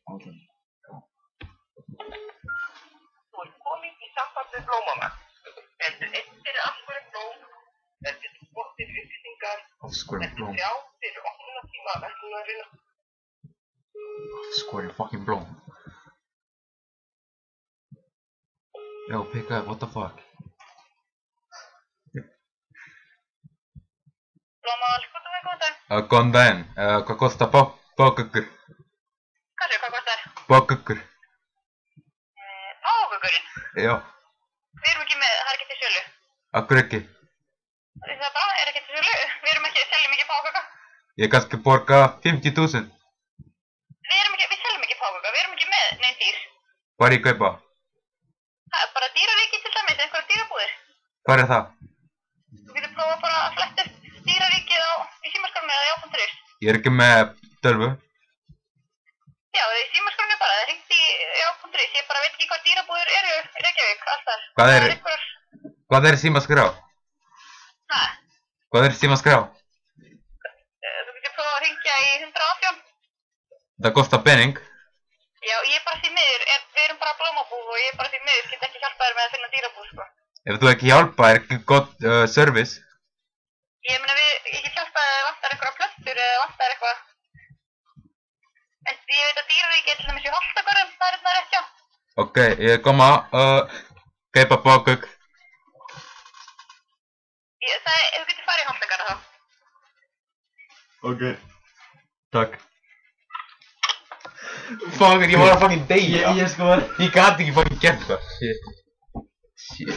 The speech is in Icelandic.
Okay. Þú ert komin í samband við blómana. Þetta er eitt fyrir afskori blóm. Þetta er spottið upplýsingar. Afskori blóm. Þetta er 3 fyrir opnunartíma verslunarinnar. Afskori fucking blóm. Yo, pick up, what the fuck? Blómaval, góðan dag. Góðan daginn, hvað kostar pákökur? Hvað kostar? Pákökur. Pákökurinn? Já. Við erum ekki með, það er ekki til sölu. Akkur ekki? Það bara, er ekki til sölu. Við erum ekki, seljum ekki páköka. Ég kannski borga 50.000. Við seljum ekki páköka, við erum ekki með neinn dýr. Hvað er ég kaupa? Það er bara dýraríki til dæmis, einhverja dýrabúðir. Hvað er það? Þú getur prófað bara að fletta upp dýraríkið í símaskránni eða já.is. Ég er ekki með tölvu. Já, í símaskránni bara, það hringt í já.is. Ég bara veit ekki hvað dýrabúðir eru í Reykjavík, alltaf. Hvað er símaskrá? Hæ? Hvað er símaskrá? Þú getur prófað að hringja í 118. Það kostar pening. Já, ég er bara því miður, við erum bara blómabúð og ég er bara því miður, get ekki hjálpa þér með að finna dýrabúð, sko. Ef þú ekki hjálpa, er ekki gott service. Ég meina, ég get hjálpað að vantar einhverja plöntur eða vantar eitthvað. En ég veit að dýraríki til dæmis í Holtagörðum, það er þetta rétt, já. Ok, ég koma, kaupa pákök. Þú getur farið í Holtagörða þá. Ok, takk. Fuck it, ég var að fucking deyja. Ég sko, ég gat ekki fucking gert það. Shit.